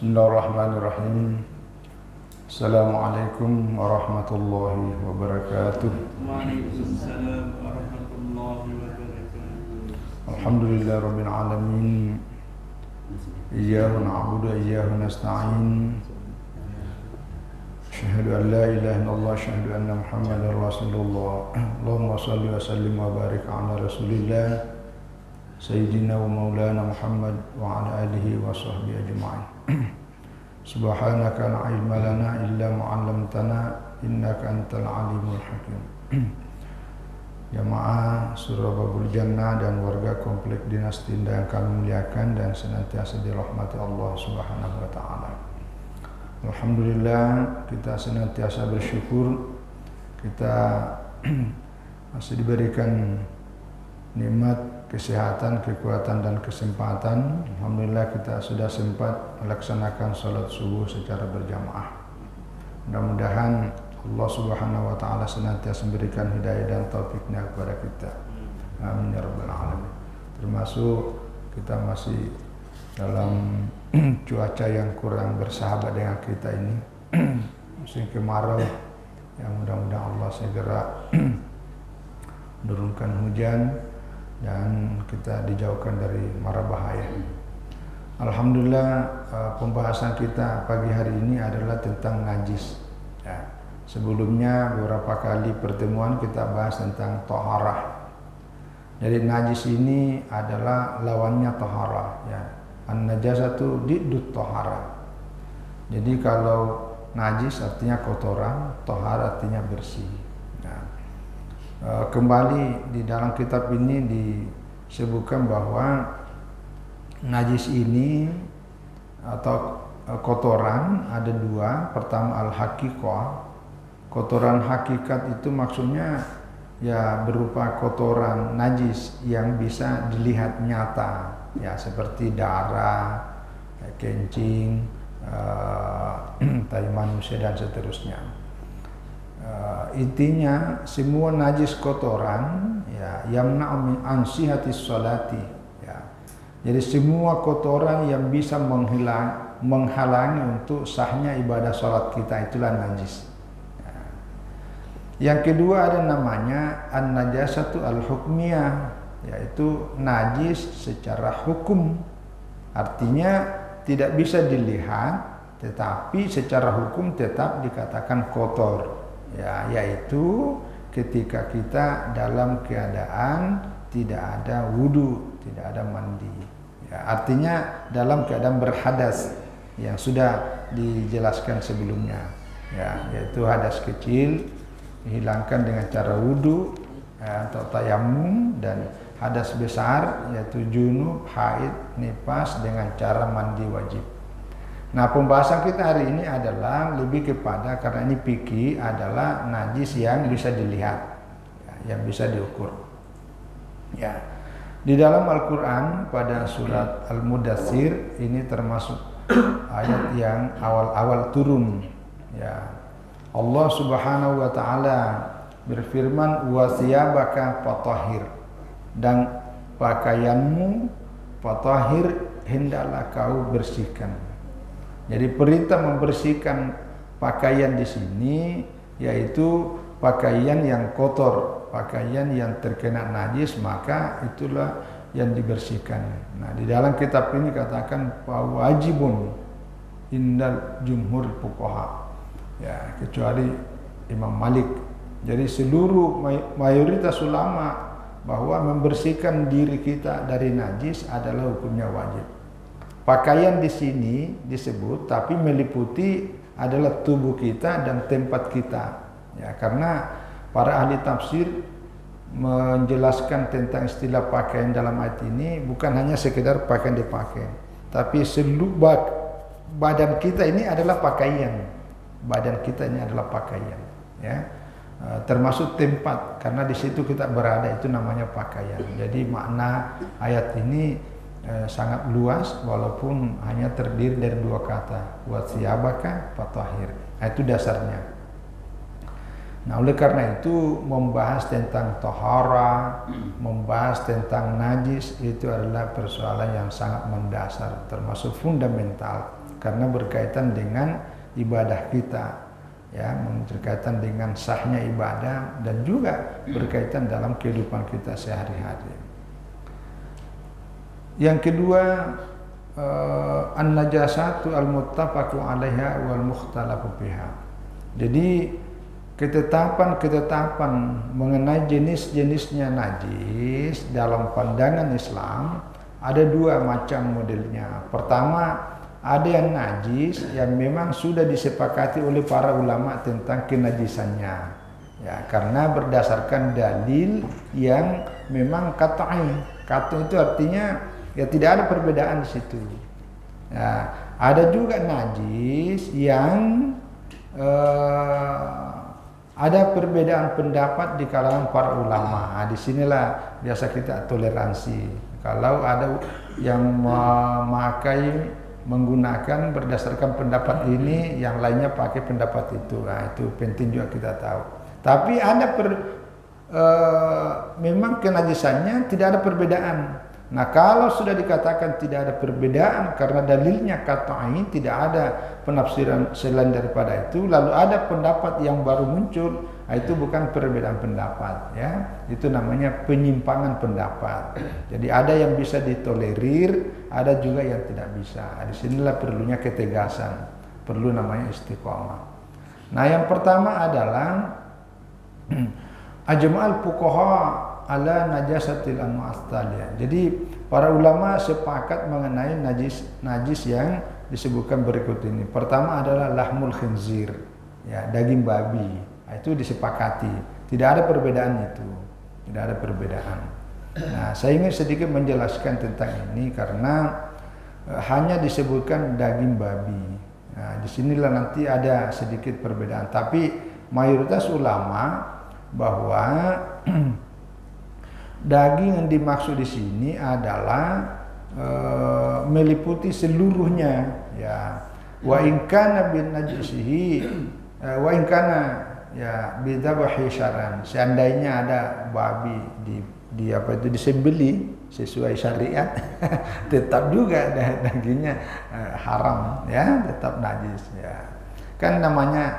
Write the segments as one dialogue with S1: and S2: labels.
S1: Bismillahirrahmanirrahim. Assalamualaikum warahmatullahi wabarakatuh.
S2: Waalaikumsalam warahmatullahi wabarakatuh.
S1: Alhamdulillah rabbil alamin. Iyyahu na'budu wa iyyahu nasta'in. Asyhadu an la ilaha illallah, asyhadu anna Muhammadar Rasulullah. Allahumma shalli wa sallim wa barik ala Rasulillah Sayyidina wa Maulana Muhammad wa ala alihi wa sahbihi ajma'in. Subhanaka la ilma lana illa ma 'allamtana innaka antal alimul hakim. Jamaah Surah Babul Jannah dan warga komplek Dinas Tinda yang kami muliakan dan senantiasa dirahmati Allah Subhanahu wa taala. Alhamdulillah, kita senantiasa bersyukur kita masih diberikan nikmat kesehatan, kekuatan dan kesempatan. Alhamdulillah kita sudah sempat melaksanakan salat subuh secara berjamaah. Mudah-mudahan Allah Subhanahu wa taala senantiasa memberikan hidayah dan taufiknya kepada kita. Amin ya rabbal alamin. Termasuk kita masih dalam cuaca yang kurang bersahabat dengan kita ini. Musim kemarau, yang mudah-mudahan Allah segera menurunkan hujan dan kita dijauhkan dari mara bahaya. Alhamdulillah, pembahasan kita pagi hari ini adalah tentang najis. Ya. Sebelumnya beberapa kali pertemuan kita bahas tentang taharah. Jadi najis ini adalah lawannya taharah. Ya. An-najasatu diddut taharah. Jadi kalau najis artinya kotoran, taharah artinya bersih. Kembali di dalam kitab ini disebutkan bahwa najis ini atau kotoran ada dua. Pertama al-haqiqah. Kotoran hakikat itu maksudnya ya berupa kotoran najis yang bisa dilihat nyata, ya seperti darah, kencing, tai manusia dan seterusnya. Intinya semua najis kotoran ya yamna'u min ansihatis sholati ya. Jadi semua kotoran yang bisa menghalangi untuk sahnya ibadah sholat kita itulah najis. Ya. Yang kedua ada namanya an-najasatu al-hukmiyah, yaitu najis secara hukum. Artinya tidak bisa dilihat tetapi secara hukum tetap dikatakan kotor. Ya, yaitu ketika kita dalam keadaan tidak ada wudu, tidak ada mandi. Ya, artinya dalam keadaan berhadas yang sudah dijelaskan sebelumnya. Ya, yaitu hadas kecil dihilangkan dengan cara wudu ya, atau tayamum, dan hadas besar yaitu junub, haid, nifas dengan cara mandi wajib. Nah, pembahasan kita hari ini adalah lebih kepada, karena ini fikih, adalah najis yang bisa dilihat, ya, yang bisa diukur. Ya, di dalam Al-Quran pada surat Al-Mudaththir ini termasuk ayat yang awal-awal turun. Ya, Allah Subhanahu wa taala berfirman, "Wa thiyabaka fatahhir," dan pakaianmu fatahhir hendaklah kau bersihkan. Jadi perintah membersihkan pakaian di sini yaitu pakaian yang kotor, pakaian yang terkena najis, maka itulah yang dibersihkan. Nah, di dalam kitab ini katakan wajibun indal jumhur fuqaha. Ya, kecuali Imam Malik. Jadi seluruh mayoritas ulama bahwa membersihkan diri kita dari najis adalah hukumnya wajib. Pakaian di sini disebut tapi meliputi adalah tubuh kita dan tempat kita. Ya, karena para ahli tafsir menjelaskan tentang istilah pakaian dalam ayat ini bukan hanya sekedar pakaian dipakai, tapi seluruh badan kita ini adalah pakaian. Badan kita ini adalah pakaian. Ya. Termasuk tempat, karena di situ kita berada itu namanya pakaian. Jadi makna ayat ini sangat luas walaupun hanya terdiri dari dua kata, wa thiyabaka fatahhir. Itu dasarnya. Nah, oleh karena itu membahas tentang tahara, membahas tentang najis itu adalah persoalan yang sangat mendasar, termasuk fundamental. karena berkaitan dengan ibadah kita, ya, berkaitan dengan sahnya ibadah dan juga berkaitan dalam kehidupan kita sehari-hari. Yang kedua, an-najasatu al-muttafaqu 'alaiha wal mukhtalafu fiha. Jadi ketetapan mengenai jenis-jenisnya najis dalam pandangan Islam ada dua macam modelnya. Pertama, ada yang najis yang memang sudah disepakati oleh para ulama tentang kenajisannya, ya, karena berdasarkan dalil yang memang qat'i. Qat'i itu artinya ya tidak ada perbedaan di situ. Ya, ada juga najis yang ada perbedaan pendapat di kalangan para ulama. Nah, disinilah biasa kita toleransi. Kalau ada yang menggunakan berdasarkan pendapat ini, yang lainnya pakai pendapat itu. Nah, itu penting juga kita tahu. Tapi ada memang kenajisannya tidak ada perbedaan. Nah, kalau sudah dikatakan tidak ada perbedaan karena dalilnya qat'i, tidak ada penafsiran selain daripada itu, lalu ada pendapat yang baru muncul, nah itu bukan perbedaan pendapat, ya. Itu namanya penyimpangan pendapat. Jadi ada yang bisa ditolerir, ada juga yang tidak bisa. Disinilah perlunya ketegasan, perlu namanya istiqomah. Nah, yang pertama adalah ajma'al fuqaha ala najasatil mu'astaliyah. Jadi para ulama sepakat mengenai najis yang disebutkan berikut ini. Pertama adalah lahmul khinzir, ya, daging babi. Nah, itu disepakati. Tidak ada perbedaan itu. Tidak ada perbedaan. Nah, saya ingin sedikit menjelaskan tentang ini karena hanya disebutkan daging babi. Nah, disinilah nanti ada sedikit perbedaan. Tapi mayoritas ulama bahwa daging yang dimaksud di sini adalah meliputi seluruhnya, ya. Wa in kana bin najisihi wa in kana ya bidzabahi syar'an. Seandainya ada babi di apa itu disembelih sesuai syariat tetap juga dagingnya haram, ya, tetap najis, ya. Kan namanya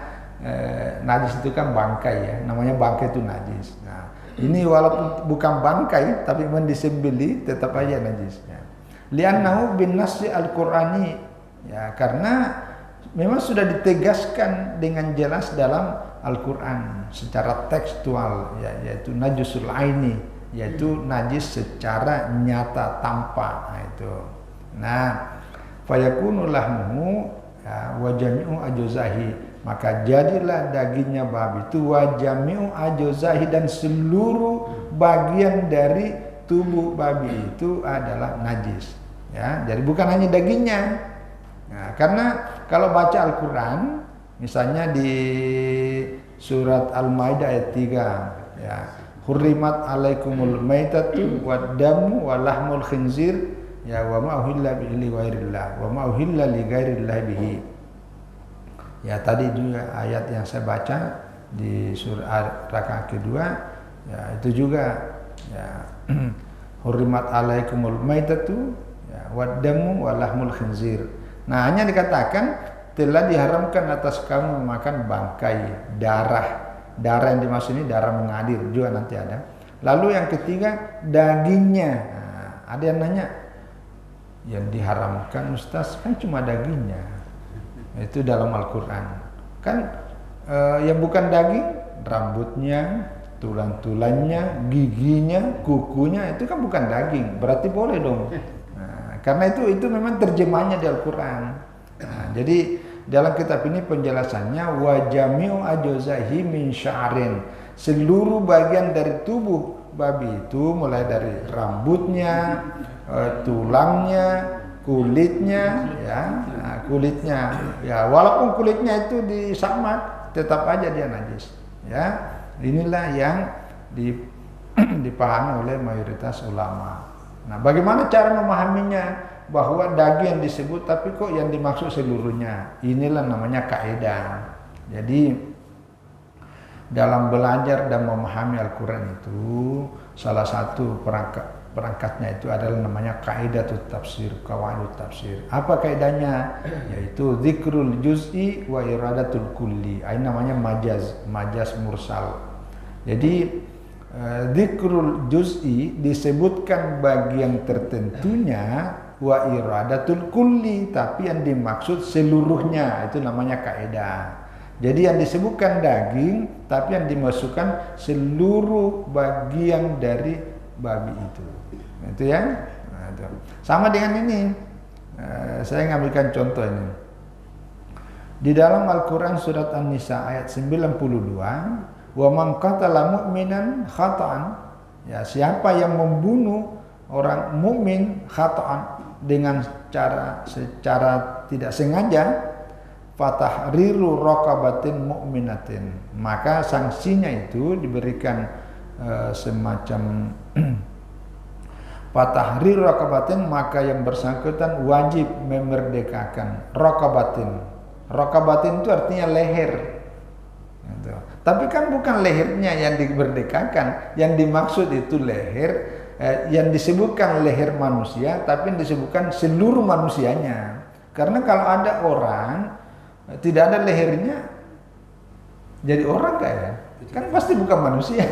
S1: najis itu kan bangkai, ya. Namanya bangkai itu najis. Nah, ini walaupun bukan bangkai tapi disembelih tetap aja najisnya. Li'annahu bin nassi al-Qur'ani, ya, karena memang sudah ditegaskan dengan jelas dalam Al-Qur'an secara tekstual, ya, yaitu najisul aini, yaitu najis secara nyata tampak. Nah, itu. Nah, fayakunu lahmuhu, ya, wa jami'u ajuzahi, maka jadilah dagingnya babi itu wa jami'u ajuzahi, dan seluruh bagian dari tubuh babi itu adalah najis, ya. Jadi bukan hanya dagingnya. Nah, karena kalau baca Al-Quran misalnya di surat Al-Maidah ayat 3, ya, hurrimat alaikumul maitatu wad damu wa lahmul khinzir, ya, wa ma uhilla li ghairillah wa ma uhilla li ghairillah bihi. Ya, tadi juga ayat yang saya baca di surah rakaat kedua, ya, itu juga, ya, hurrimat alaikumul maitatu, ya, wad damu wa lahmul khinzir. Nah, hanya dikatakan telah diharamkan atas kamu memakan bangkai, darah. Darah yang dimaksud ini darah mengalir juga nanti ada. Lalu yang ketiga dagingnya. Nah, ada yang nanya, yang diharamkan Ustaz kan cuma dagingnya. Itu dalam Al-Quran. Kan yang bukan daging, rambutnya, tulang-tulangnya, giginya, kukunya, itu kan bukan daging. Berarti boleh dong. Nah, karena itu memang terjemahnya di Al-Quran. Nah, jadi dalam kitab ini penjelasannya wa jami'u ajuzahi min sya'rin. Seluruh bagian dari tubuh babi itu mulai dari rambutnya, tulangnya, kulitnya, ya, nah, kulitnya, ya, walaupun kulitnya itu disamak tetap aja dia najis, ya. Inilah yang dipahami oleh mayoritas ulama. Nah, bagaimana cara memahaminya bahwa daging yang disebut tapi kok yang dimaksud seluruhnya? Inilah namanya kaidah. Jadi dalam belajar dan memahami Al-Quran itu salah satu perangkat perangkatnya itu adalah namanya kaidatut tafsir, qawaidut tafsir. Apa kaidahnya? Yaitu dzikrul juz'i wa iradatul kulli. Ini namanya majaz mursal. Jadi dzikrul juz'i disebutkan bagian tertentunya, wa iradatul kulli, tapi yang dimaksud seluruhnya, itu namanya kaidah. Jadi yang disebutkan daging, tapi yang dimasukkan seluruh bagian dari babi itu. Itu ya. Nah, itu. Sama dengan ini. Saya ngambilkan contoh ini. Di dalam Al-Quran surat An-Nisa ayat 92, wa man qatala mu'minan khata'an, ya, siapa yang membunuh orang mukmin khata'an dengan secara tidak sengaja, fatahriru raqabatin mu'minatin, maka sanksinya itu diberikan semacam fatahriru raqabatin, maka yang bersangkutan wajib memerdekakan raqabatin. Raqabatin itu artinya leher. Gitu. Tapi kan bukan lehernya yang dimerdekakan, yang dimaksud itu leher, yang disebutkan leher manusia, tapi yang disebutkan seluruh manusianya. Karena kalau ada orang tidak ada lehernya, jadi orang kayak kan pasti bukan manusia.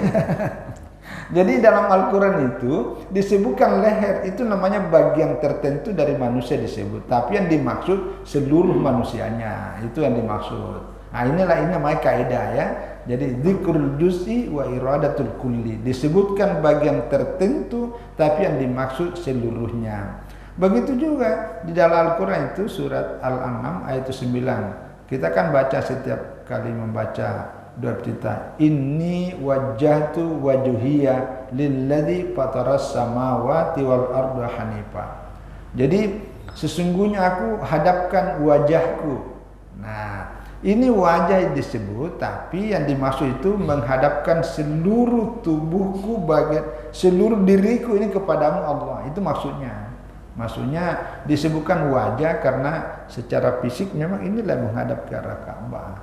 S1: Jadi dalam Al-Quran itu disebutkan leher, itu namanya bagian tertentu dari manusia disebut, tapi yang dimaksud seluruh manusianya, itu yang dimaksud. Nah ini namanya kaidah ya. Jadi dzikrul juz'i wa iradatul kulli, disebutkan bagian tertentu tapi yang dimaksud seluruhnya. Begitu juga di dalam Al-Quran itu surat Al-An'am ayat 9. Kita kan baca setiap kali membaca doa kita, inni wajjahtu wajhiya lilladzi fataras samawati wal arda hanifa. Jadi sesungguhnya aku hadapkan wajahku. Nah, ini wajah disebut, tapi yang dimaksud itu menghadapkan seluruh tubuhku, bagian seluruh diriku ini kepadamu Allah. Itu maksudnya. Maksudnya disebutkan wajah karena secara fisik memang inilah menghadap ke arah Ka'bah,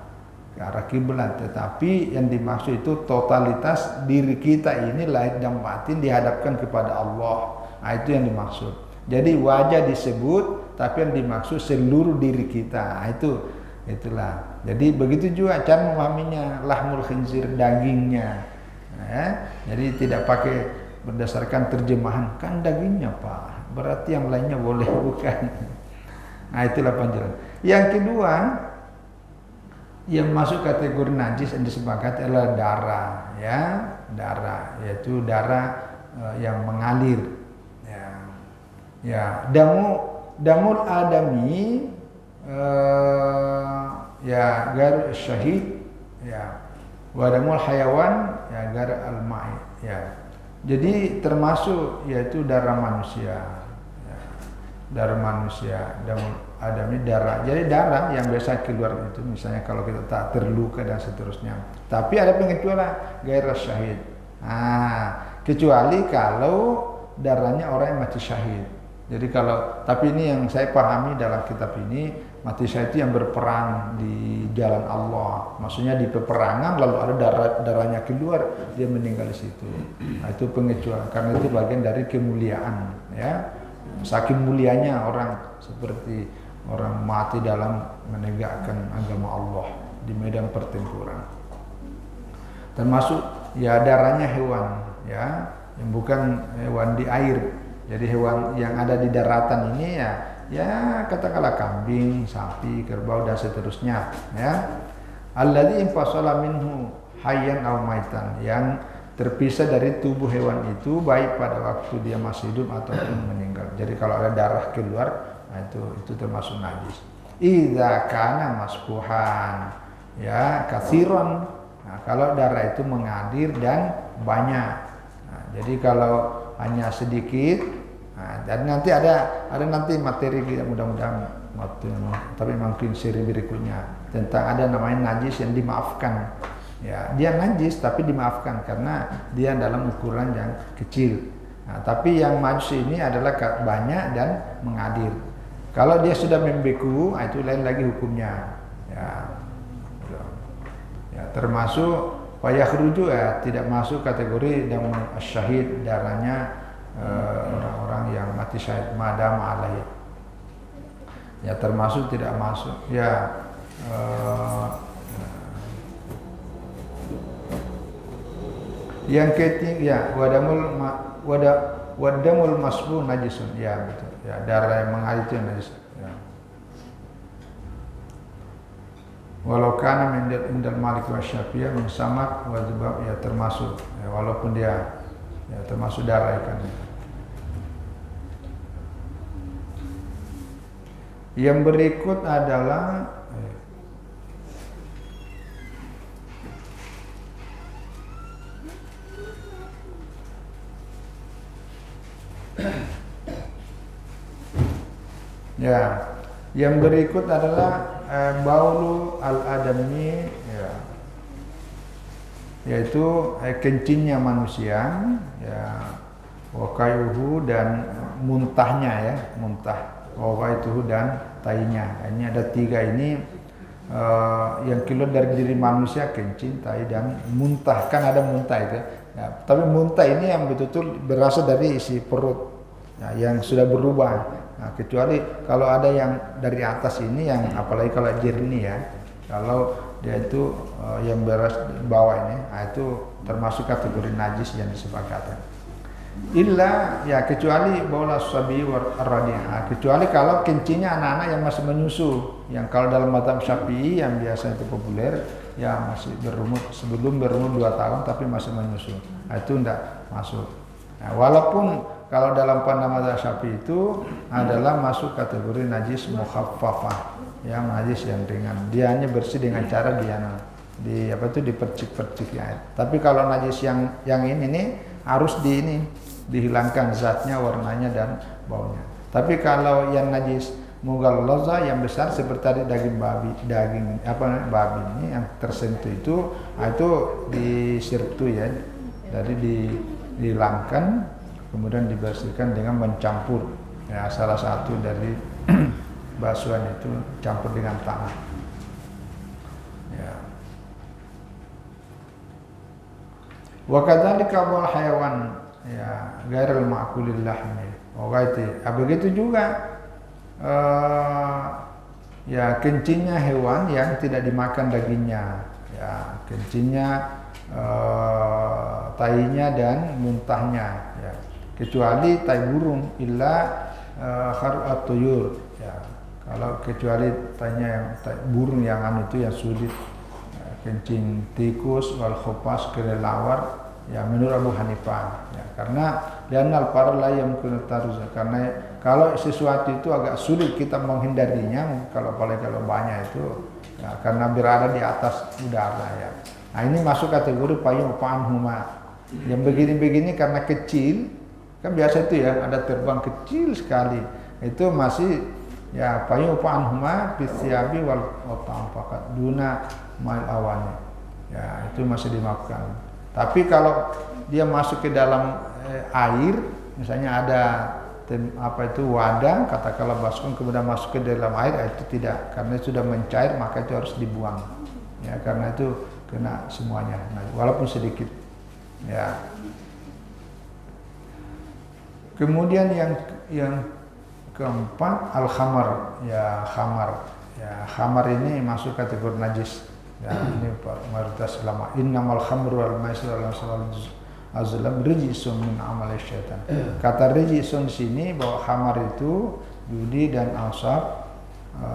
S1: ke arah kiblat, tetapi yang dimaksud itu totalitas diri kita ini lahir dan batin dihadapkan kepada Allah. Nah, itu yang dimaksud. Jadi wajah disebut, tapi yang dimaksud seluruh diri kita. Nah, itulah. Jadi begitu juga cara memahaminya, lahmul khinzir, dagingnya. Ya, jadi tidak pakai berdasarkan terjemahan, kan dagingnya Pak, berarti yang lainnya boleh, bukan. Nah itulah penjelasan. Yang kedua, yang masuk kategori najis yang disepakati adalah darah, ya, darah, yaitu darah yang mengalir, ya, damul adami, ya, gar syahid, ya, wadamul hayawan, ya, gar al-ma'i, ya. Jadi termasuk yaitu darah manusia, ya. Darah manusia, damul adami, darah. Jadi darah yang biasa keluar itu, misalnya kalau kita tak terluka dan seterusnya. Tapi ada pengecualian, gairah syahid. Nah, kecuali kalau darahnya orang yang mati syahid. Jadi kalau, tapi ini yang saya pahami dalam kitab ini, mati syahid itu yang berperang di jalan Allah. Maksudnya di peperangan lalu ada darahnya keluar, dia meninggal di situ. Nah, itu pengecualian karena itu bagian dari kemuliaan, ya. Saking mulianya orang seperti orang mati dalam menegakkan agama Allah di medan pertempuran. Termasuk ya darahnya hewan, ya, yang bukan hewan di air. Jadi hewan yang ada di daratan ini ya katakanlah kambing, sapi, kerbau dan seterusnya, ya. Alladzi infasala minhu hayyan aw maitan, yang terpisah dari tubuh hewan itu baik pada waktu dia masih hidup ataupun meninggal. Jadi kalau ada darah keluar, nah itu termasuk najis. Idza kana masfuhan, ya, katsiran. Nah, kalau darah itu mengalir dan banyak. Nah, jadi kalau hanya sedikit, nah, dan nanti ada nanti materi kita mudah-mudahan, tapi mungkin seri berikutnya tentang ada namanya najis yang dimaafkan. Ya, dia najis tapi dimaafkan karena dia dalam ukuran yang kecil. Nah, tapi yang majus ini adalah banyak dan mengalir. Kalau dia sudah membeku, itu lain lagi hukumnya. Ya, termasuk fayakhruju, ya, tidak masuk kategori yang syahid, darahnya orang-orang yang mati syahid madam alaihi, ya termasuk tidak masuk ya yang ketiga ya wadamul masbu najisun, ya betul ya, darah yang mengalir itu najis ya. Walau kana indal Malik wa Syafi'iyah min samak wa dzubab, ya termasuk ya, walaupun dia ya termasuk darah ikan. Yang berikut adalah ya, yang berikut adalah baulu al-adami, ya, yaitu kencingnya manusia, ya, wakayuhu dan muntahnya, ya, muntah, wakayuhu dan tainya. Ini ada tiga ini yang keluar dari diri manusia, kencing, tai dan muntah. Kan ada muntah itu, ya, tapi muntah ini yang betul-betul berasal dari isi perut, ya, yang sudah berubah. Nah, kecuali kalau ada yang dari atas ini, yang apalagi kalau jernih, ya, kalau dia itu yang beras bawah ini, nah, itu termasuk kategori najis yang disepakati. Illa, ya, kecuali bola sabi waradiah, kecuali kalau kencingnya anak-anak yang masih menyusu, yang kalau dalam mazhab Syafi'i yang biasa itu populer, ya masih berumur, sebelum berumur 2 tahun tapi masih menyusu, nah, itu tidak masuk. Nah, walaupun kalau dalam pandangan mazhab Syafi'i itu adalah masuk kategori najis mukhaffafah, yang najis yang ringan. Dia hanya bersih dengan cara dia dipercik-percik, ya. Tapi kalau najis yang ini harus dihilangkan zatnya, warnanya dan baunya. Tapi kalau yang najis mughallaza yang besar seperti tadi daging babi ini yang tersentuh itu disirtu, ya. Jadi dihilangkan, kemudian dibersihkan dengan mencampur, ya, salah satu dari basuhan itu campur dengan tangan, ya. Wa kadzalika wal hayawan, ya, ghairul ma'kulil lahmi wa ghaiti. Begitu juga ya, kencingnya hewan yang tidak dimakan dagingnya, ya, kencingnya, tainya dan muntahnya, ya, kecuali tai burung, illa khar'at tuyur, ya, kalau kecuali tainya yang burung yang itu yang sulit, ya, kencing tikus wal khopas kelelawar, ya, menurut Abu Hanifah, ya, karena lianal parla yang kuntaruz, karena kalau sesuatu itu agak sulit kita menghindarinya, kalau banyak itu, ya, karena berada di atas udara, ya. Nah, ini masuk kategori payung panhuma. Yang begini-begini karena kecil, kan biasa itu, ya, ada terbang kecil sekali, itu masih, ya, payung panhuma bisyabi wal fakat duna mal awani, ya, itu masih dimaafkan. Tapi kalau dia masuk ke dalam air, misalnya ada wadah, katakanlah baskom, kemudian masuk ke dalam air, itu tidak, karena sudah mencair, maka itu harus dibuang, ya, karena itu kena semuanya, nah, walaupun sedikit, ya. Kemudian yang keempat al-khamar, ya, khamar, ya, khamar ini masuk kategori najis, ya, ini mayoritas ulama. Innamal khamru wal maisir wal ansab azlam rijsun min amali syaitan. Kata rijsun sini bahwa khamar itu judi dan ansab,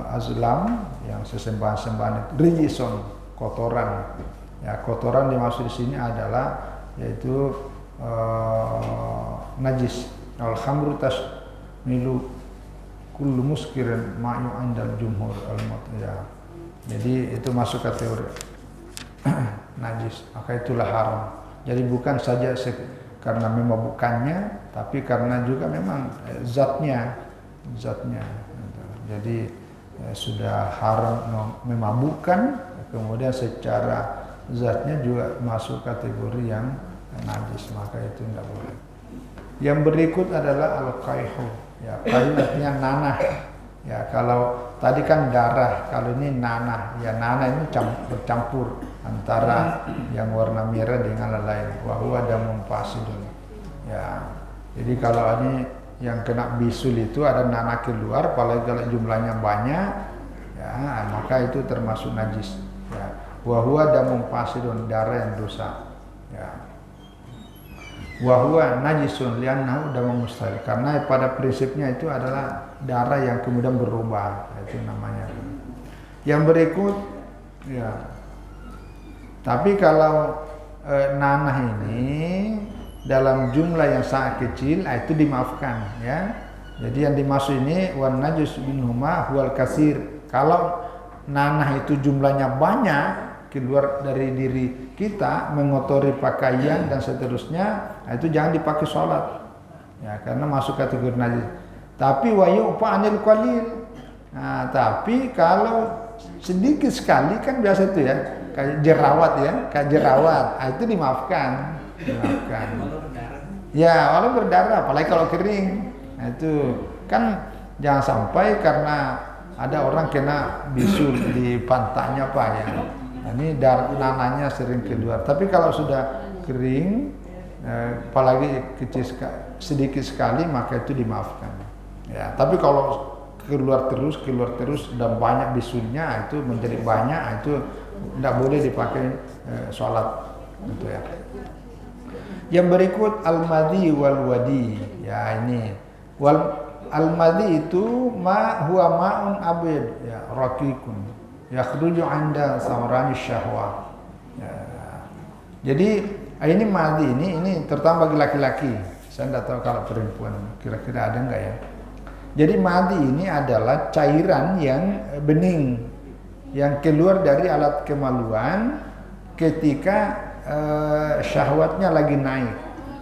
S1: azlam yang sesembahan-sembahan, rijsun kotoran, ya, kotoran dimaksud di sini adalah yaitu najis. Al khamru tasmilu kullu muskirin ma'yu andal jumhur al-mat, ya. Jadi itu masuk kategori najis, maka itulah haram. Jadi bukan saja karena memabukkannya, tapi karena juga memang zatnya. Jadi sudah haram memabukkan, kemudian secara zatnya juga masuk kategori yang najis, maka itu tidak boleh. Yang berikut adalah al-qayhu, ya, qayhu artinya nanah, ya, kalau tadi kan darah, kalau ini nanah, ya, nanah ini bercampur antara yang warna merah dengan lain, wa huwa damun fasidun, ya, Jadi kalau ini yang kena bisul itu ada nanah keluar, apalagi kalau jumlahnya banyak, ya maka itu termasuk najis. Ya. Wa huwa damun fasidun, darah yang dosa. Ya. Wa huwa najisun li'annahu damun mustahil. Karena pada prinsipnya itu adalah darah yang kemudian berubah, itu namanya. Yang berikut, ya. Tapi kalau nanah ini dalam jumlah yang sangat kecil, itu dimaafkan, ya. Jadi yang dimaksud ini wan najis minhuma huwal kasir. Kalau nanah itu jumlahnya banyak keluar dari diri kita, mengotori pakaian dan seterusnya, itu jangan dipakai sholat, ya, karena masuk kategori najis. Tapi wayu anil qalil. Nah, tapi kalau sedikit sekali kan biasa itu ya, kayak jerawat ya, itu dimaafkan. Ya, walau berdarah, apalagi kalau kering. Nah, itu kan jangan sampai karena ada orang kena bisul di pantatnya Pak ya. Nah, ini nananya sering keluar. Tapi kalau sudah kering, apalagi sedikit sekali, maka itu dimaafkan. Ya, tapi kalau keluar terus dan banyak bisulnya, itu menjadi banyak, itu tidak boleh dipakai sholat, gitu ya. Yang berikut al-madhi wal wadi. Ya ini al-madhi itu huwa ma'un abid, ya, raqiqun yakhruju 'inda samrani syahwah. Ya. Jadi ini madhi ini terutama bagi laki-laki. Saya tidak tahu kalau perempuan kira-kira ada enggak ya. Jadi madhi ini adalah cairan yang bening yang keluar dari alat kemaluan ketika syahwatnya lagi naik.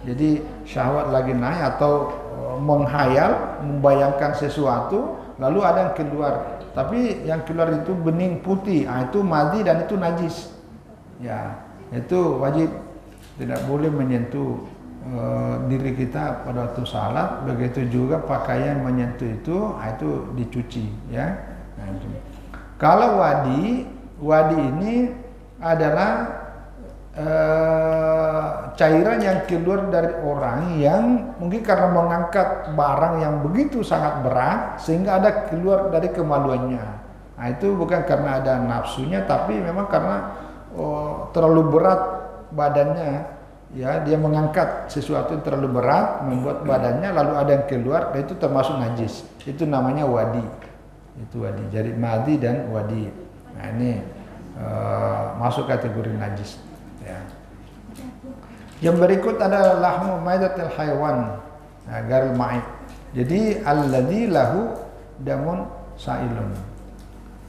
S1: Jadi syahwat lagi naik atau menghayal, membayangkan sesuatu, lalu ada yang keluar. Tapi yang keluar itu bening putih, itu madhi dan itu najis. Ya, itu wajib, tidak boleh menyentuh diri kita pada waktu salat. Begitu juga pakaian menyentuh itu dicuci, ya. Nah, itu. Kalau wadi ini adalah cairan yang keluar dari orang yang mungkin karena mengangkat barang yang begitu sangat berat sehingga ada keluar dari kemaluannya. Nah, itu bukan karena ada nafsunya, tapi memang karena terlalu berat badannya, ya, dia mengangkat sesuatu yang terlalu berat membuat badannya lalu ada yang keluar, itu termasuk najis. Itu namanya wadi. Itu wadi. Jadi madhi dan wadi. Nah, ini masuk kategori najis. Ya. Yang berikut adalah lahmu maidatil haywan, garil ma'id. Jadi alladzi lahu damun sailun.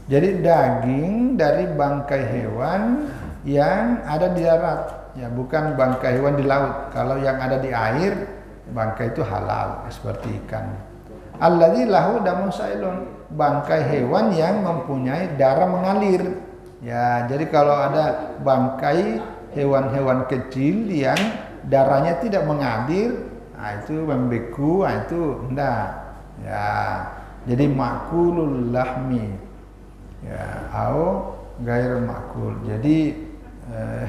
S1: Jadi daging dari bangkai hewan yang ada di darat, ya, bukan bangkai hewan di laut. Kalau yang ada di air, bangkai itu halal, seperti ikan. Alladzi lahu damun sailun, bangkai hewan yang mempunyai darah mengalir. Ya, jadi kalau ada bangkai hewan-hewan kecil yang darahnya tidak mengalir, itu membeku, itu enggak. Ya, jadi makulul lahmi, ya, au gair makul. Jadi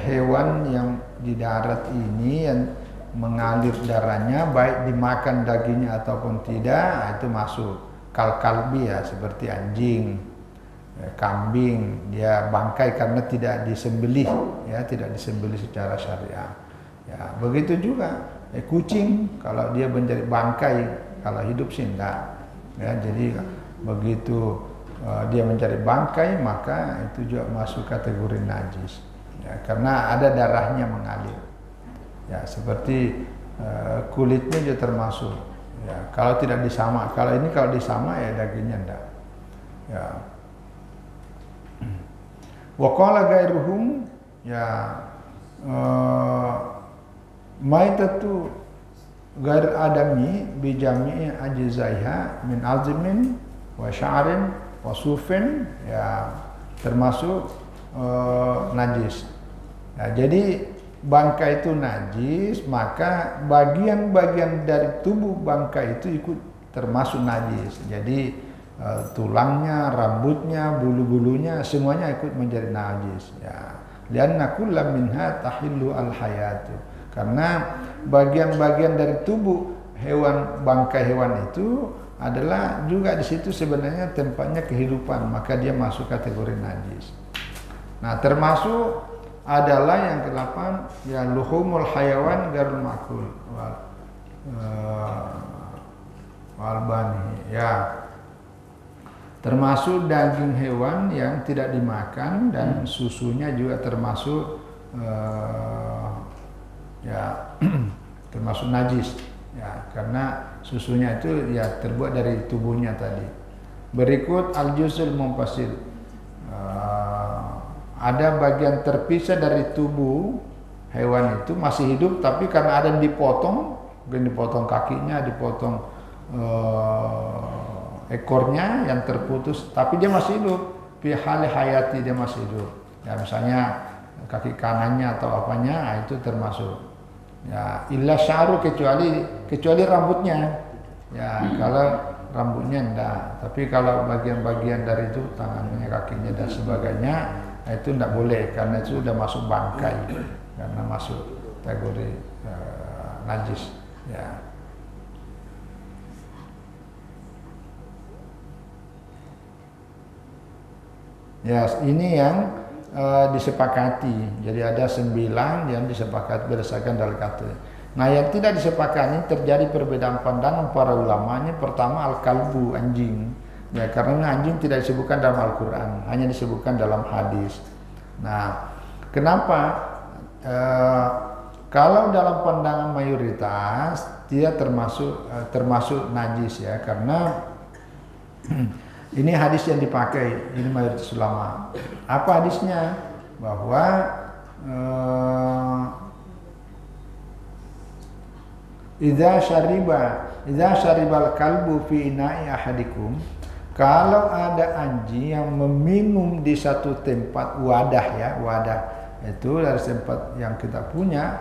S1: hewan yang di darat ini yang mengalir darahnya, baik dimakan dagingnya ataupun tidak, itu masuk. Kalbi, ya, seperti anjing, kambing, dia bangkai karena tidak disembelih, ya, tidak disembelih secara syariah. Ya, begitu juga kucing, kalau dia menjadi bangkai, kalau hidup sih enggak. Ya, jadi begitu dia mencari bangkai, maka itu juga masuk kategori najis, ya, karena ada darahnya mengalir. Ya, seperti kulitnya juga termasuk. Ya, kalau tidak disama, kalau disama ya dagingnya enggak. Ya. Wa qala ghairuhum, ya, maitatu ghair adami bi jami'i ajzaiha min azmin wa sya'rin wa sufin, ya, termasuk najis. Nah, jadi bangkai itu najis, maka bagian-bagian dari tubuh bangkai itu ikut termasuk najis. Jadi tulangnya, rambutnya, bulu-bulunya semuanya ikut menjadi najis, ya. Lianna kullam minha tahillu al-hayatu. Karena bagian-bagian dari tubuh hewan, bangkai hewan itu adalah juga di situ sebenarnya tempatnya kehidupan, maka dia masuk kategori najis. Nah, termasuk adalah yang ke-8 ya luhumul hayawan ghairul ma'kul wal bani, ya. Termasuk daging hewan yang tidak dimakan dan susunya juga termasuk ya termasuk najis, ya, karena susunya itu ya terbuat dari tubuhnya tadi. Berikut al-juzul munfasil, ada bagian terpisah dari tubuh hewan itu masih hidup, tapi karena ada yang dipotong, mungkin dipotong kakinya, dipotong ekornya yang terputus, tapi dia masih hidup. Fi hali hayati, dia masih hidup. Ya, misalnya kaki kanannya atau apanya, itu termasuk. Ya, illa sya'ru, kecuali rambutnya. Ya, kalau rambutnya enggak. Tapi kalau bagian-bagian dari itu, tangannya, kakinya dan sebagainya, itu enggak boleh karena itu sudah masuk bangkai, karena masuk kategori najis. Ya. Ya, ini yang disepakati. Jadi ada 9 yang disepakati berdasarkan dalil kata. Nah, yang tidak disepakati terjadi perbedaan pandangan para ulama. Ini pertama al-kalbu, anjing. Ya, karena anjing tidak disebutkan dalam Al-Quran, hanya disebutkan dalam hadis. Nah, kenapa? Kalau dalam pandangan mayoritas dia termasuk najis, ya, karena ini hadis yang dipakai, ini mayoritas ulama. Apa hadisnya? Bahwa idza syaribal kalbu fi ina'i ahadikum, kalau ada anjing yang meminum di satu tempat wadah, ya, wadah itu dari tempat yang kita punya,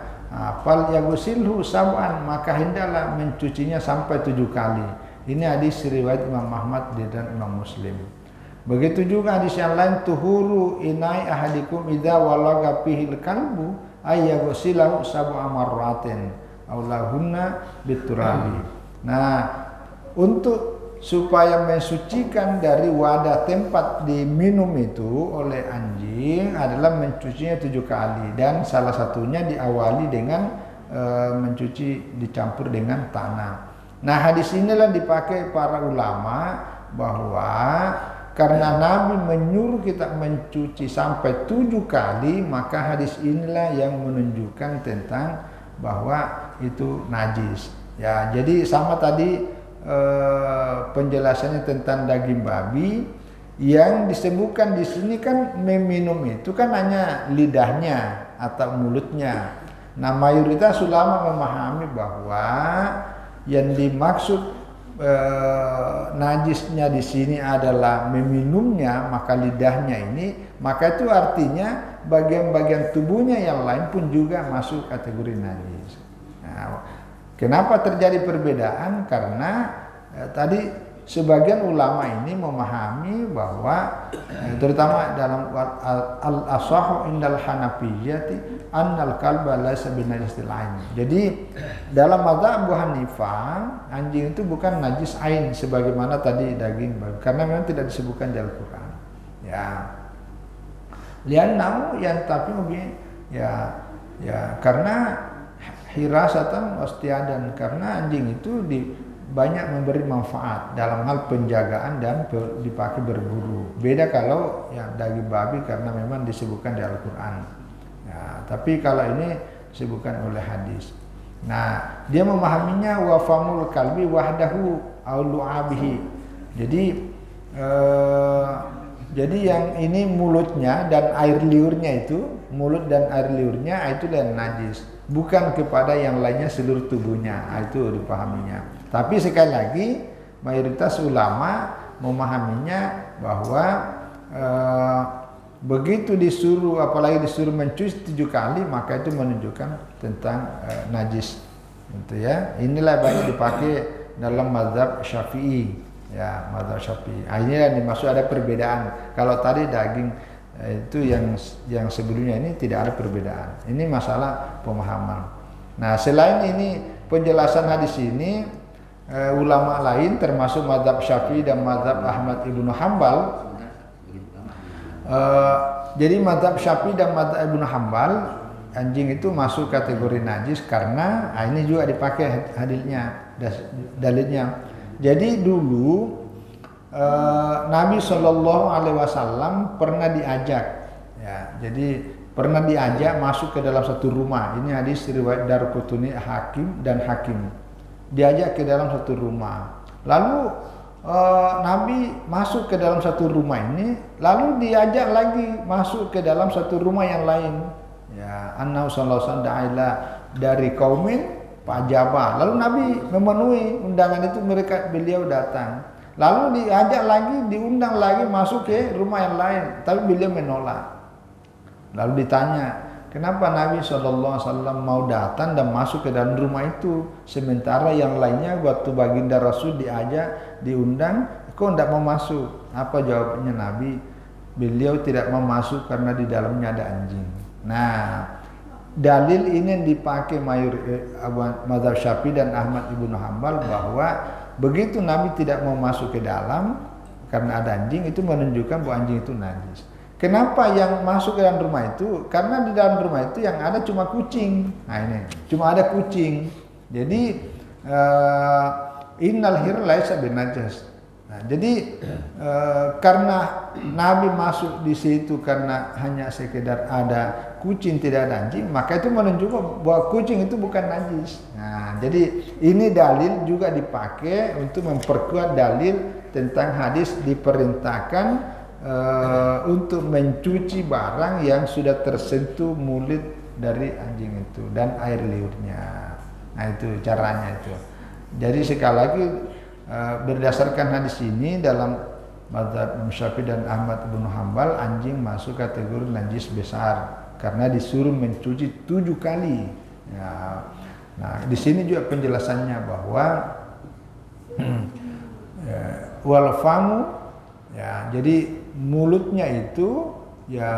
S1: fal yaghsilhu sab'an, maka hendaklah mencucinya sampai 7 kali. Ini hadis riwayat Imam Ahmad dan Imam Muslim. Begitu juga hadis yang lain, tuhuru inai ahadikum idza walaga fihil kalbu ayyaghsilahu sab'a marratin aw lahunna biturabi. Nah, untuk supaya mensucikan dari wadah tempat diminum itu oleh anjing adalah mencucinya 7 kali, dan salah satunya diawali dengan mencuci dicampur dengan tanah. Nah, hadis inilah dipakai para ulama bahwa karena Nabi menyuruh kita mencuci sampai 7 kali, maka hadis inilah yang menunjukkan tentang bahwa itu najis. Ya, jadi sama tadi penjelasannya tentang daging babi, yang disebutkan di sini kan meminum itu kan hanya lidahnya atau mulutnya. Nah, mayoritas ulama memahami bahwa yang dimaksud najisnya di sini adalah meminumnya, maka lidahnya ini, maka itu artinya bagian-bagian tubuhnya yang lain pun juga masuk kategori najis. Nah, kenapa terjadi perbedaan? Karena tadi sebagian ulama ini memahami bahwa terutama dalam al-ashahu indal hanafiyyati annal kalba laysa binajisil ain. Jadi dalam mazhab Abu Hanifah, anjing itu bukan najis ain sebagaimana tadi daging babi, karena memang tidak disebutkan di Al-Qur'an. Ya. Lianau yang tapi ya karena hirasatan wastiadan, karena anjing itu banyak memberi manfaat dalam hal penjagaan dan dipakai berburu. Beda kalau yang daging babi karena memang disebutkan di Al-Quran. Ya, tapi kalau ini disebutkan oleh hadis. Nah, dia memahaminya wa famul kalbi wahdahu aw lu'abihi. Jadi yang ini mulutnya dan air liurnya itu, mulut dan air liurnya itu dan najis, bukan kepada yang lainnya seluruh tubuhnya. Itu dipahaminya. Tapi sekali lagi mayoritas ulama memahaminya bahwa begitu disuruh, apalagi disuruh mencuci 7 kali, maka itu menunjukkan tentang najis. Gitu ya. Inilah banyak dipakai dalam mazhab Syafi'i. Ya, mazhab Syafi'i. Akhirnya dimaksud ada perbedaan. Kalau tadi daging itu yang sebelumnya ini tidak ada perbedaan. Ini masalah pemahaman. Nah, selain ini penjelasan hadis ini ulama lain termasuk mazhab Syafi'i dan mazhab Ahmad ibnu Hambal. Jadi mazhab Syafi'i dan mazhab Ibnu Hambal, anjing itu masuk kategori najis karena ini juga dipakai dalilnya. Jadi dulu Nabi Shallallahu Alaihi Wasallam pernah diajak, ya, jadi pernah diajak masuk ke dalam satu rumah. Ini hadis riwayat Daruqutni, Hakim dan Hakim. Diajak ke dalam satu rumah. Lalu Nabi masuk ke dalam satu rumah ini, lalu diajak lagi masuk ke dalam satu rumah yang lain. Ya, Annahu sallallahu alaihi wasallam dari kaumin Pajaba. Lalu Nabi memenuhi undangan itu, beliau datang. Lalu diajak lagi, diundang lagi masuk ke rumah yang lain, tapi beliau menolak. Lalu ditanya, kenapa Nabi SAW mau datang dan masuk ke dalam rumah itu, sementara yang lainnya waktu baginda Rasul diajak, diundang, kok tidak mau masuk? Apa jawabnya Nabi? Beliau tidak mau masuk karena di dalamnya ada anjing. Nah, dalil ini dipakai mazhab Syafi'i dan Ahmad ibnu Hambal bahwa begitu Nabi tidak mau masuk ke dalam karena ada anjing, itu menunjukkan bahwa anjing itu najis. Kenapa yang masuk ke dalam rumah itu? Karena di dalam rumah itu yang ada cuma kucing. Nah ini, cuma ada kucing. Jadi innal hir laisa binajas. Nah, jadi karena Nabi masuk di situ karena hanya sekedar ada kucing, tidak ada anjing, maka itu menunjukkan bahwa kucing itu bukan najis. Nah, jadi ini dalil juga dipakai untuk memperkuat dalil tentang hadis diperintahkan untuk mencuci barang yang sudah tersentuh mulut dari anjing itu dan air liurnya. Nah itu caranya itu. Jadi sekali lagi berdasarkan hadis ini dalam mazhab Syafi'i dan Ahmad bin Hambal, anjing masuk kategori najis besar karena disuruh mencuci 7 kali. Ya. Nah di sini juga penjelasannya bahwa wal famu, ya, jadi mulutnya itu ya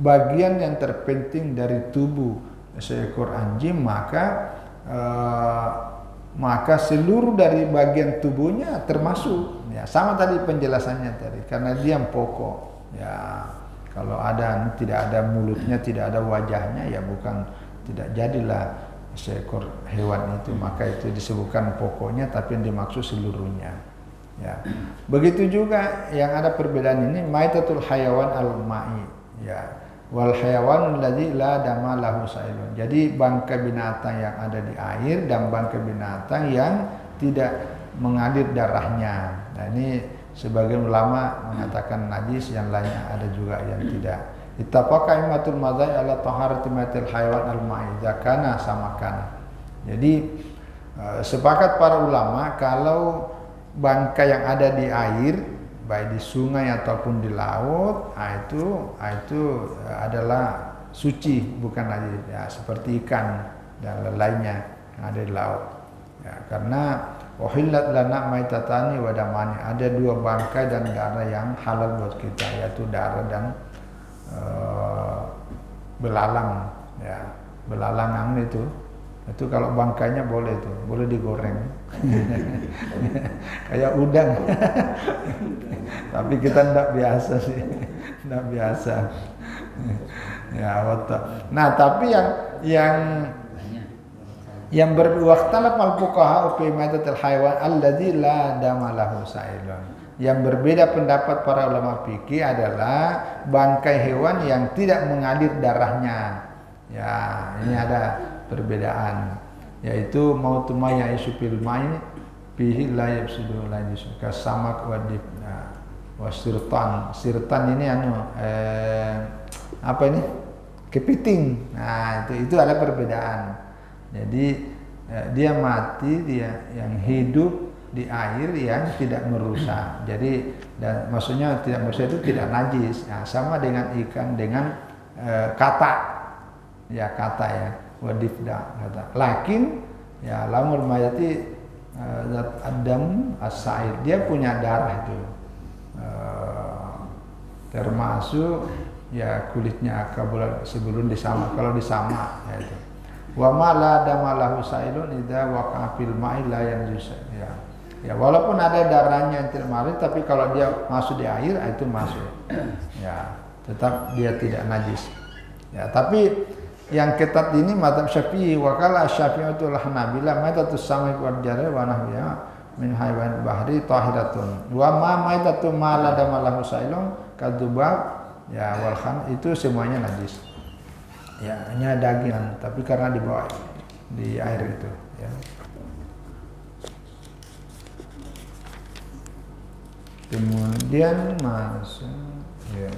S1: bagian yang terpenting dari tubuh seekor anjing, maka seluruh dari bagian tubuhnya termasuk. Ya, sama tadi penjelasannya tadi, karena dia yang pokok. Ya, kalau tidak ada mulutnya, tidak ada wajahnya, ya bukan, tidak jadilah seekor hewan itu, maka itu disebutkan pokoknya, tapi yang dimaksud seluruhnya. Ya, begitu juga yang ada perbedaan ini, maitatul hayawan al-ma'i, ya, wal hayawan alladzi la dama lahu sailun. Jadi bangkai binatang yang ada di air dan bangkai binatang yang tidak mengalir darahnya. Nah ini sebagian ulama mengatakan najis, yang lainnya ada juga yang tidak. Ittafaqa immatul madzhab ala taharati maitil hayawan al-ma'i zakana samakan. Jadi sepakat para ulama kalau bangkai yang ada di air, baik di sungai ataupun di laut, itu adalah suci, bukan najis, ya, seperti ikan dan lainnya yang ada di laut. Ya, karena wahillat lana maitatani wa damani, ada 2 bangkai dan darah yang halal buat kita, yaitu darah dan belalang, ya, belalang itu kalau bangkainya boleh digoreng kayak udang. Tapi kita tidak biasa sih, tidak biasa. Ya, nah tapi yang berwaktalaf al-fuqaha fi maitatil hayawan alladzi la dama lahu sailun. Yang berbeda pendapat para ulama fikih adalah bangkai hewan yang tidak mengalir darahnya. Ya, ini ada perbedaan, yaitu mautu ma yaisu fil ma'i bihi la yafsudu la yusuka samak wa dibna wa sirtan ini apa ini, kepiting. Nah itu ada perbedaan. Jadi dia mati, dia yang hidup di air yang tidak merusak. Jadi maksudnya tidak merusak itu tidak najis. Nah, sama dengan ikan, dengan kata ya wadifda kata. Lakin ya lamul mayati zat adam as-sa'id, dia punya darah itu. Termasuk ya kulitnya sebelum disamak, kalau disamak ya itu. Wa ma la damalahu sailun idza waqa'a fil ma'i la yanjus. Ya. Ya, walaupun ada darahnya yang tidak mengalir, tapi kalau dia masuk di air itu masuk. Ya, tetap dia tidak najis. Ya, tapi yang ketat ini mazhab Syafi'i, wa qala Syafi'atul Hanabila maitatus samai wal jarad wa nahwiha min haywan bahri tahiratun. Wa ma maitatu ma la damalahu sailun kadzubab ya wal khan itu semuanya najis. Ya, hanya dagingan, tapi karena dibawa di air itu, ya. Kemudian masuk, ya.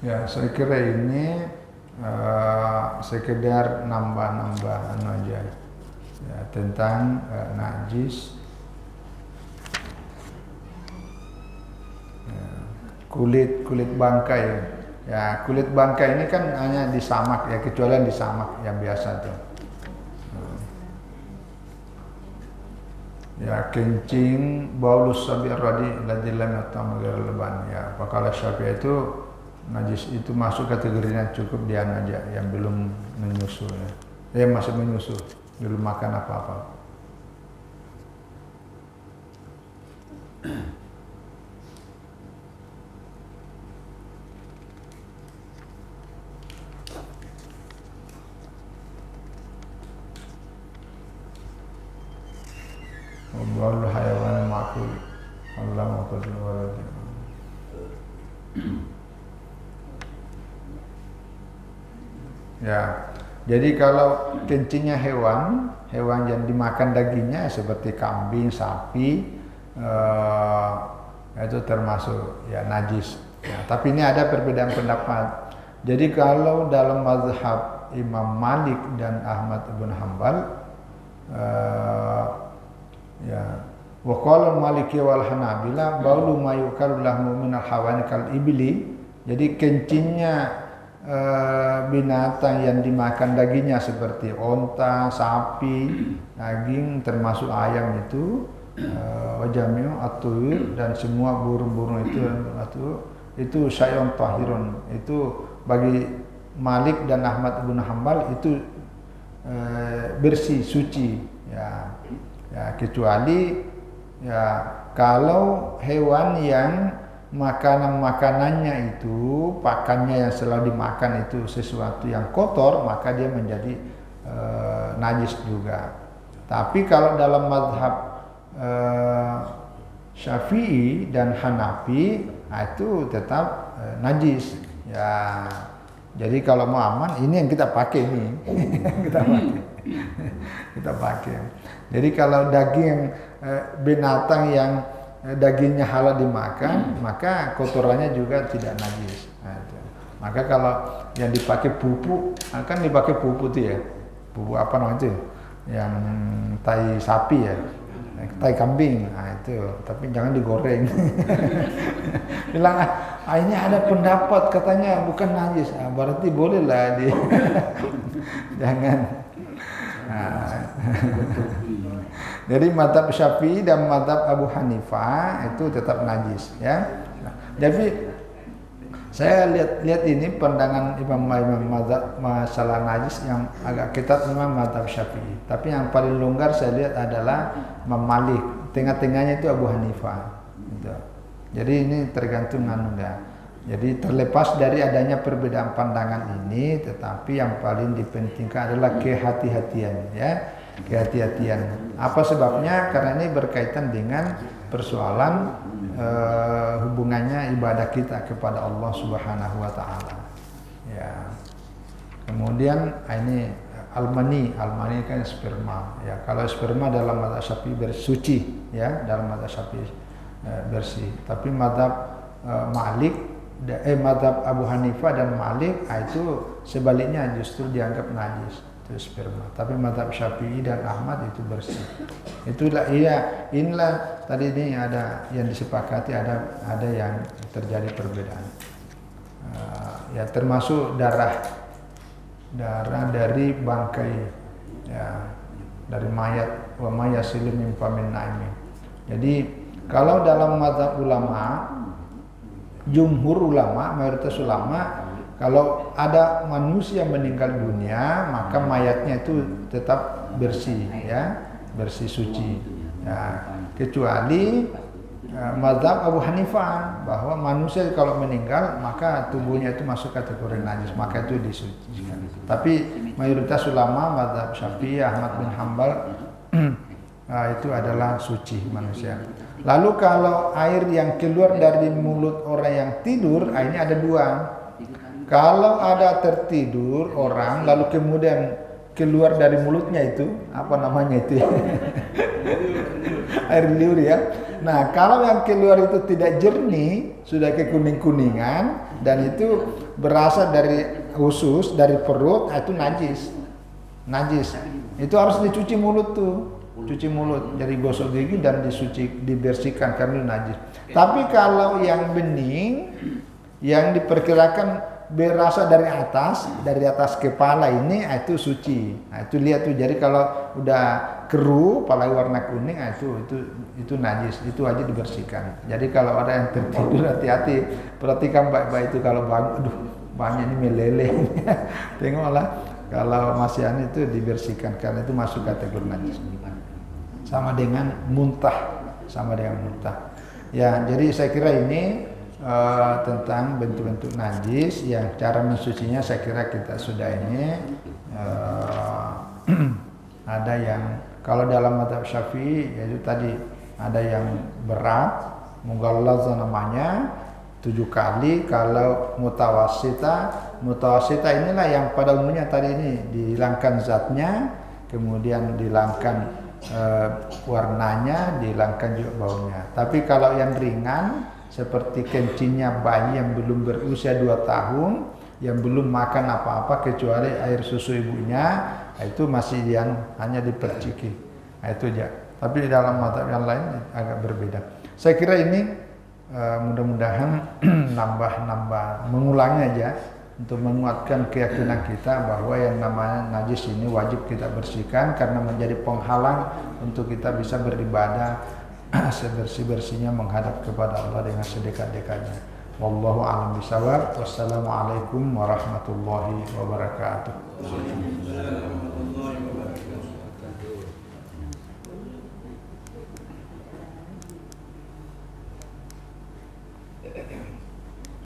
S1: Ya, saya kira ini sekedar nambah-nambah aja ya, tentang najis ya, kulit bangkai ya, kulit bangkai ini kan hanya disamak ya, kecuali yang disamak yang biasa tuh ya, kencing baulus sabir radi ladilam atamagar leban ya, apakah Syafi'i itu najis itu masuk kategorinya cukup dia aja yang belum menyusu ya. Masih menyusu, belum makan apa-apa. Wallahu hayawan ma'kul. Allah ma'kul walad. Ya, jadi kalau kencingnya hewan yang dimakan dagingnya seperti kambing, sapi, itu termasuk ya najis. Ya, tapi ini ada perbedaan pendapat. Jadi kalau dalam mazhab Imam Malik dan Ahmad bin Hanbal, ya, wa qala Maliki wal Hanabila baulu ma yukaru lahmu min al-hawani kal ibli. Jadi kencingnya binatang yang dimakan dagingnya seperti onta, sapi, daging termasuk ayam itu, wajamiu at-tuyur dan semua burung-burung itu syai'un tahirun. Itu bagi Malik dan Ahmad bin Hanbal itu bersih, suci ya. Ya, kecuali ya kalau hewan yang makanannya itu, pakannya yang selalu dimakan itu sesuatu yang kotor, maka dia menjadi najis juga. Tapi kalau dalam mazhab Syafi'i dan Hanafi itu tetap najis. Ya, jadi kalau mau aman, ini yang kita pakai nih, kita pakai. Jadi kalau daging binatang yang dagingnya halal dimakan, maka kotorannya juga tidak najis. Nah, itu. Maka kalau yang dipakai pupuk, kan dipakai pupuk itu ya, pupuk apa namanya itu, yang tai sapi ya, tai kambing, nah itu. Tapi jangan digoreng. Bilang ini ada pendapat katanya bukan najis, berarti boleh lah di, jangan. Nah. Jadi mazhab Syafi'i dan mazhab Abu Hanifah itu tetap najis ya. Nah, jadi saya lihat ini pandangan imam mazhab masalah najis yang agak ketat memang mazhab Syafi'i. Tapi yang paling longgar saya lihat adalah Imam Malik. Tengah-tengahnya itu Abu Hanifah. Gitu. Jadi ini tergantung anunya. Jadi terlepas dari adanya perbedaan pandangan ini, tetapi yang paling dipentingkan adalah kehati-hatian ya. Kehati-hatian. Apa sebabnya? Karena ini berkaitan dengan persoalan hubungannya ibadah kita kepada Allah Subhanahu wa taala. Ya. Kemudian ini almani kan sperma ya. Kalau sperma dalam mazhab Syafi'i bersuci ya, dalam mazhab Syafi'i bersih. Tapi mazhab mazhab Abu Hanifah dan Malik itu sebaliknya justru dianggap najis. itu sperma. Tapi mazhab Syafi'i dan Ahmad itu bersih. Inilah tadi ini ada yang disepakati, ada yang terjadi perbedaan. Ya termasuk darah dari bangkai, ya dari mayat, wa mayasilu min famin naimi. Jadi kalau dalam mazhab ulama, jumhur ulama, mayoritas ulama, kalau ada manusia meninggal dunia, maka mayatnya itu tetap bersih, ya, bersih suci. Ya, kecuali mazhab Abu Hanifah bahwa manusia kalau meninggal maka tubuhnya itu masuk kategori najis, maka itu disucikan. Tapi mayoritas ulama mazhab Syafi'i, Ahmad bin Hambal itu adalah suci manusia. Lalu kalau air yang keluar dari mulut orang yang tidur, ini ada dua. Kalau ada tertidur orang lalu kemudian keluar dari mulutnya itu, apa namanya itu? Air liur ya. Nah, kalau yang keluar itu tidak jernih, sudah kekuning-kuningan dan itu berasal dari usus, dari perut, itu najis. Najis. Itu harus dicuci mulut tuh. Cuci mulut, jadi gosok gigi dan dibersihkan karena najis. Tapi kalau yang bening, yang diperkirakan berasal dari atas kepala ini, itu suci. Nah, itu lihat tuh. Jadi kalau udah keruh, kepala warna kuning, itu najis. Itu aja dibersihkan. Jadi kalau ada yang tertidur, hati-hati. Perhatikan baik-baik itu kalau banyak ini meleleh. Tengoklah. Kalau masih itu dibersihkan karena itu masuk kategori najis. Sama dengan muntah. Ya, jadi saya kira ini tentang bentuk-bentuk najis yang cara mensucinya saya kira kita sudah ini ada yang kalau dalam mazhab Syafi'i yaitu tadi ada yang berat mughallaza namanya 7 kali. Kalau mutawasita inilah yang pada umumnya tadi ini dihilangkan zatnya, kemudian dihilangkan warnanya, dihilangkan juga baunya. Tapi kalau yang ringan seperti kencingnya bayi yang belum berusia 2 tahun, yang belum makan apa-apa kecuali air susu ibunya, itu masih hanya diperciki. Nah, itu aja. Tapi di dalam mazhab yang lain agak berbeda. Saya kira ini mudah-mudahan nambah mengulangi aja untuk menguatkan keyakinan kita bahwa yang namanya najis ini wajib kita bersihkan karena menjadi penghalang untuk kita bisa beribadah sebersih-bersihnya menghadap kepada Allah dengan sedekat-dekatnya. Wallahu a'lam bishawab. Wassalamualaikum warahmatullahi wabarakatuh.
S2: Waalaikumsalam warahmatullahi wabarakatuh.